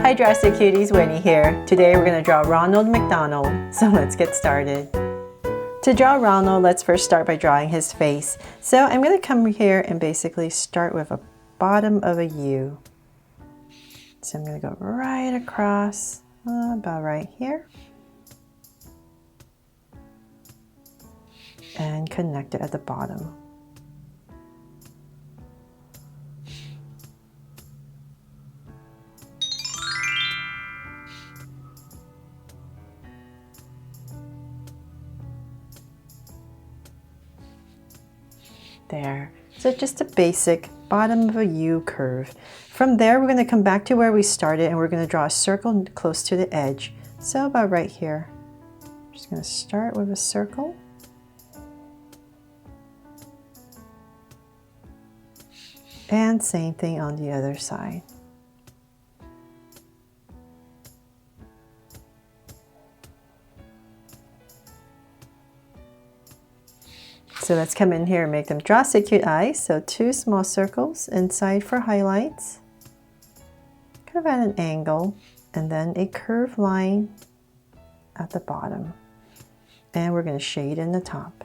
Hi Drastic Cuties, Winnie here. Today we're going to draw Ronald McDonald, so let's get started. To draw Ronald, let's first start by drawing his face. So I'm going to come here and basically start with a bottom of a U. So I'm going to go right across, about right here. And connect it at the bottom. There. So just a basic bottom of a U curve. From there, we're going to come back to where we started and we're going to draw a circle close to the edge. So about right here. I'm just going to start with a circle. And same thing on the other side. So let's come in here and make them drastic cute eyes. So 2 small circles inside for highlights, kind of at an angle, and then a curved line at the bottom. And we're going to shade in the top.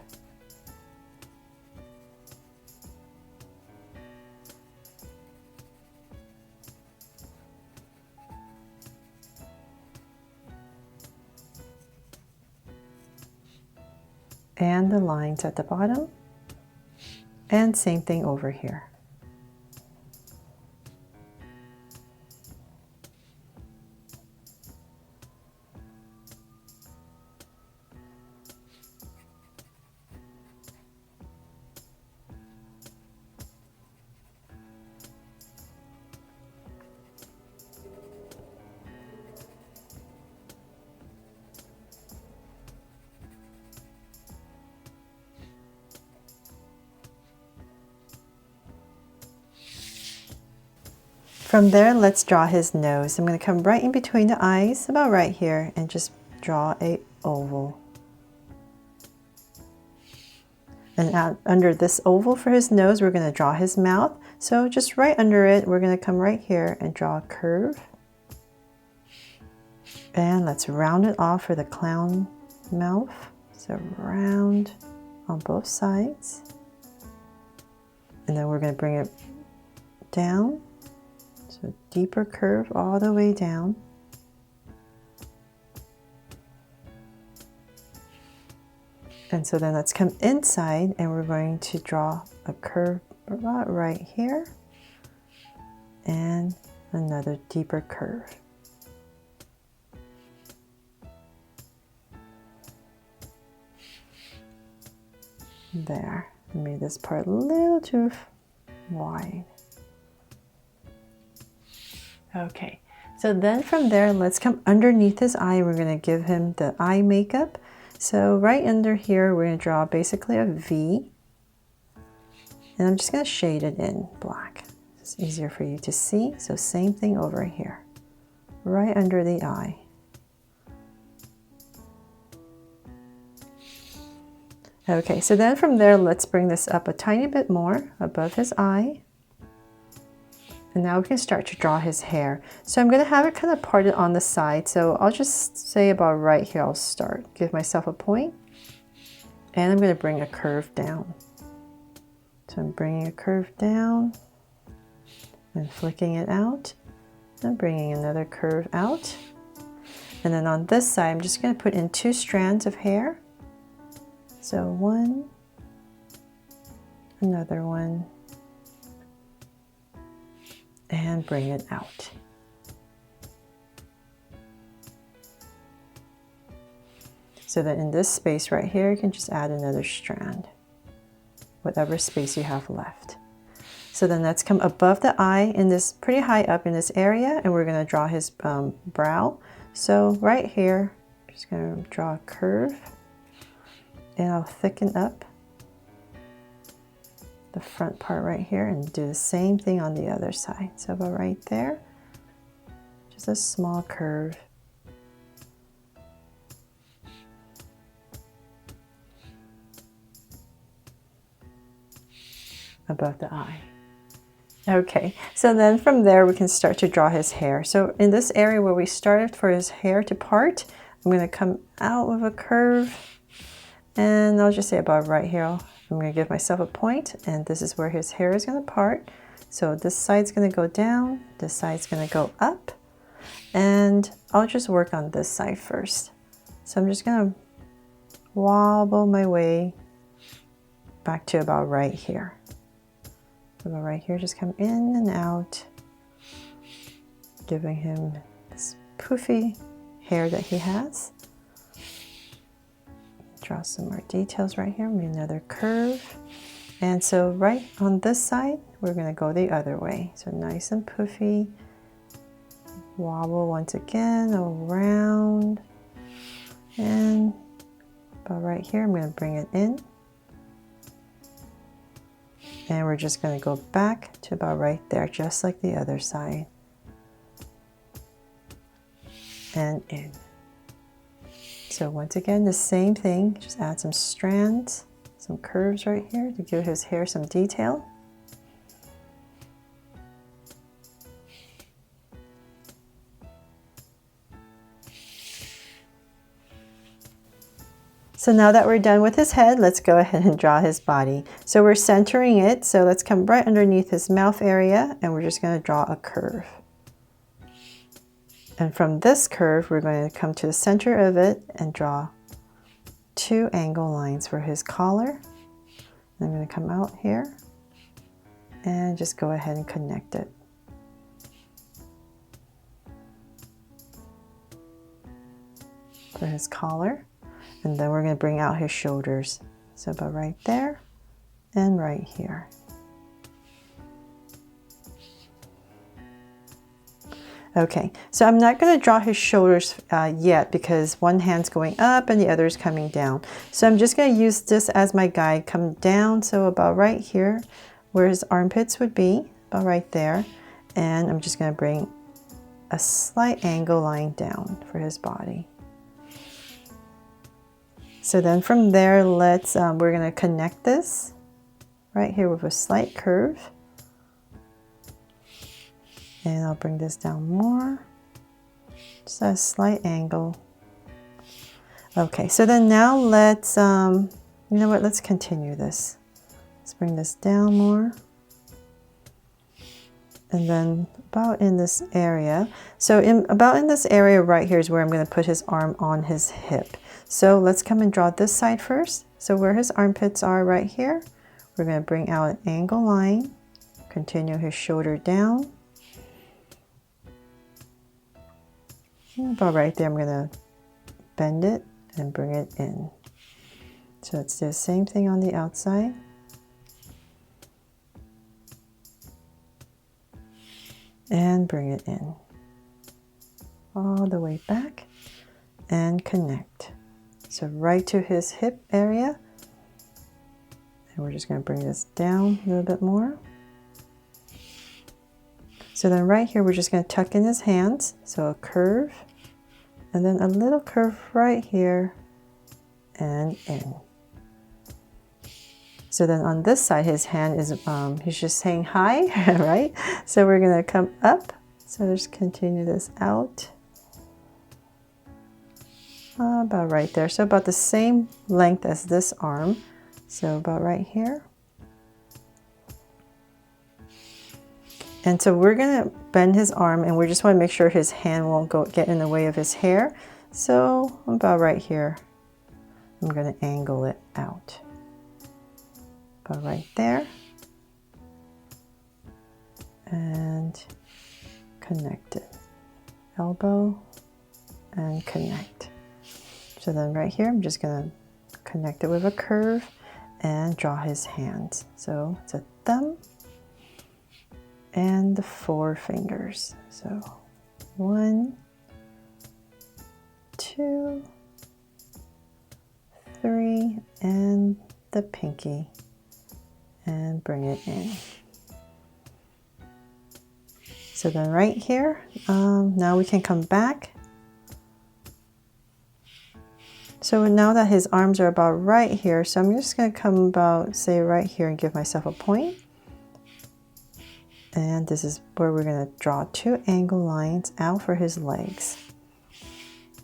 And the lines at the bottom, and same thing over here. From there, let's draw his nose. I'm going to come right in between the eyes, about right here, and just draw a oval. And out under this oval for his nose, we're going to draw his mouth. So just right under it, we're going to come right here and draw a curve. And let's round it off for the clown mouth. So round on both sides. And then we're going to bring it down. So deeper curve all the way down. And so then let's come inside and we're going to draw a curve about right here and another deeper curve. There, I made this part a little too wide. Okay, so then from there, let's come underneath his eye. We're going to give him the eye makeup. So right under here, we're going to draw basically a V. And I'm just going to shade it in black. It's easier for you to see. So same thing over here, right under the eye. Okay, so then from there, let's bring this up a tiny bit more above his eye. And now we can start to draw his hair. So I'm going to have it kind of parted on the side. So I'll just say about right here, I'll start. Give myself a point. And I'm going to bring a curve down. So I'm bringing a curve down and flicking it out. And bringing another curve out. And then on this side, I'm just going to put in 2 strands of hair. So one, another one. And bring it out. So that in this space right here, you can just add another strand, whatever space you have left. So then let's come above the eye in this pretty high up in this area, and we're going to draw his brow. So right here, I'm just going to draw a curve, and I'll thicken up the front part right here and do the same thing on the other side. So about right there, just a small curve. Above the eye. Okay, so then from there we can start to draw his hair. So in this area where we started for his hair to part, I'm going to come out with a curve, and I'll just say about right here. I'm going to give myself a point, and this is where his hair is going to part. So this side's going to go down, this side's going to go up, and I'll just work on this side first. So I'm just going to wobble my way back to about right here. About right here, just come in and out, giving him this poofy hair that he has. Draw some more details right here, maybe another curve. And so right on this side, we're going to go the other way. So nice and poofy. Wobble once again, around. And about right here, I'm going to bring it in. And we're just going to go back to about right there, just like the other side. And in. So once again, the same thing, just add some strands, some curves right here to give his hair some detail. So now that we're done with his head, let's go ahead and draw his body. So we're centering it, so let's come right underneath his mouth area, and we're just going to draw a curve. And from this curve, we're going to come to the center of it and draw 2 angle lines for his collar. I'm going to come out here and just go ahead and connect it. For his collar. And then we're going to bring out his shoulders. So about right there and right here. Okay, so I'm not going to draw his shoulders yet because one hand's going up and the other is coming down. So I'm just going to use this as my guide, come down, so about right here where his armpits would be, about right there. And I'm just going to bring a slight angle line down for his body. So then from there, we're going to connect this right here with a slight curve. And I'll bring this down more, just a slight angle. Okay, so then now let's, you know what, let's continue this. Let's bring this down more. And then about in this area. So about in this area right here is where I'm going to put his arm on his hip. So let's come and draw this side first. So where his armpits are right here, we're going to bring out an angle line, continue his shoulder down. And about right there, I'm going to bend it and bring it in. So it's the same thing on the outside. And bring it in. All the way back and connect. So right to his hip area. And we're just going to bring this down a little bit more. So then right here, we're just going to tuck in his hands. So a curve, and then a little curve right here and in. So then on this side, his hand is, he's just saying hi, right? So we're going to come up. So just continue this out. About right there. So about the same length as this arm. So about right here. And so we're going to bend his arm, and we just want to make sure his hand won't get in the way of his hair. So about right here, I'm going to angle it out. About right there. And connect it. Elbow and connect. So then right here, I'm just going to connect it with a curve and draw his hands. So it's a thumb and the 4 fingers. So 1, 2, 3, and the pinky, and bring it in. So then right here, now we can come back. So now that his arms are about right here, so I'm just going to come about, say right here, and give myself a point. And this is where we're going to draw 2 angle lines out for his legs.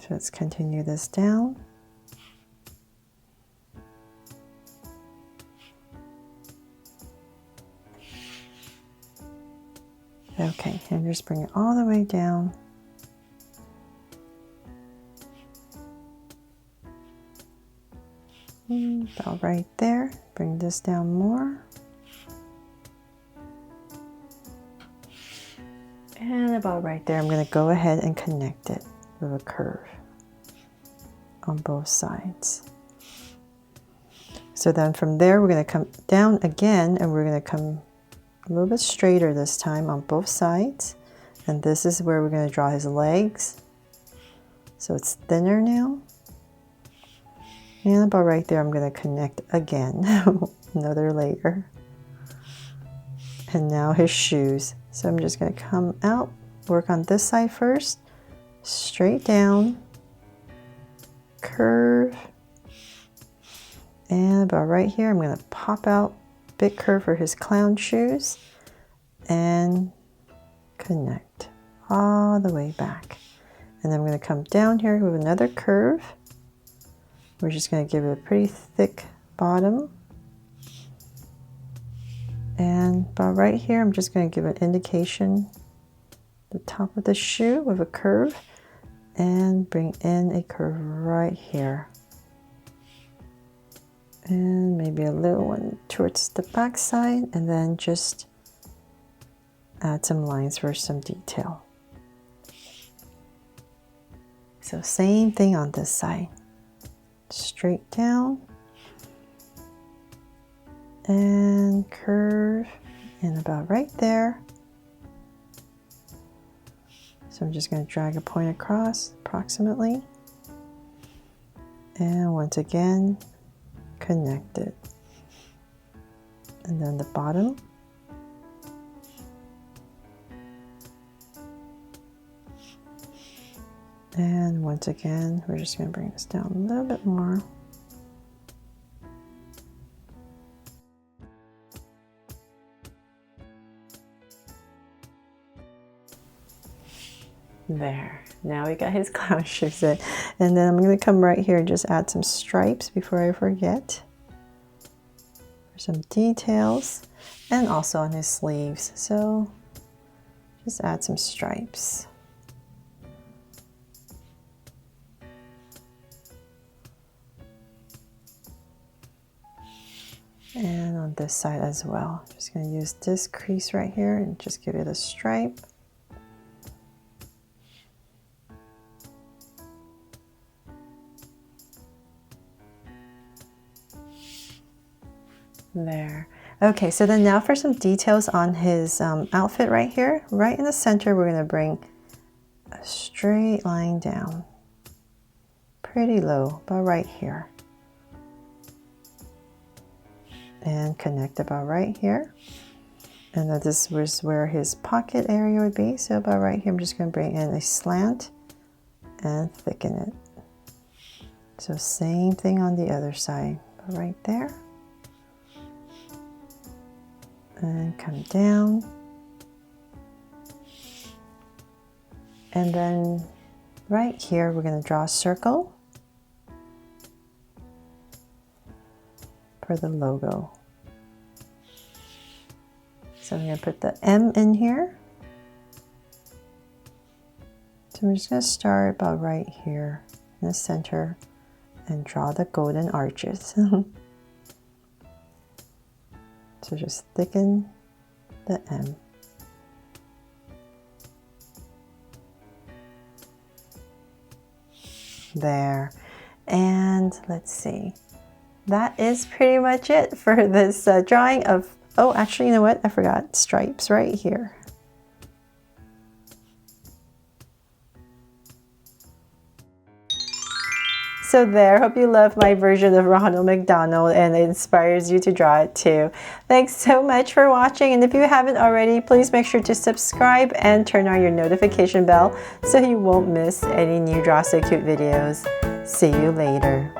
So let's continue this down. Okay, and just bring it all the way down. About right there. Bring this down more. And about right there, I'm going to go ahead and connect it with a curve on both sides. So then from there, we're going to come down again, and we're going to come a little bit straighter this time on both sides. And this is where we're going to draw his legs. So it's thinner now. And about right there, I'm going to connect again, another layer. And now his shoes. So I'm just going to come out, work on this side first, straight down, curve, and about right here I'm going to pop out, big curve for his clown shoes, and connect all the way back. And then I'm going to come down here with another curve. We're just going to give it a pretty thick bottom. And about right here, I'm just going to give an indication, the top of the shoe with a curve, and bring in a curve right here. And maybe a little one towards the back side, and then just add some lines for some detail. So same thing on this side. Straight down. And curve, and about right there. So I'm just going to drag a point across approximately, and once again connect it, and then the bottom, and once again we're just going to bring this down a little bit more. There, now we got his clown shoes in. And then I'm going to come right here and just add some stripes before I forget. For some details, and also on his sleeves. So just add some stripes. And on this side as well. Just going to use this crease right here and just give it a stripe. There. Okay, so then now for some details on his outfit right here. Right in the center, we're going to bring a straight line down. Pretty low, about right here. And connect about right here. And then this was where his pocket area would be. So about right here, I'm just going to bring in a slant and thicken it. So same thing on the other side, about right there. And come down, and then right here we're going to draw a circle for the logo. So I'm going to put the M in here. So I'm just going to start about right here in the center and draw the golden arches. So just thicken the M. There. And let's see. That is pretty much it for this drawing of, oh, actually, you know what? I forgot stripes right here. So there, hope you love my version of Ronald McDonald and it inspires you to draw it too. Thanks so much for watching, and if you haven't already, please make sure to subscribe and turn on your notification bell so you won't miss any new Draw So Cute videos. See you later.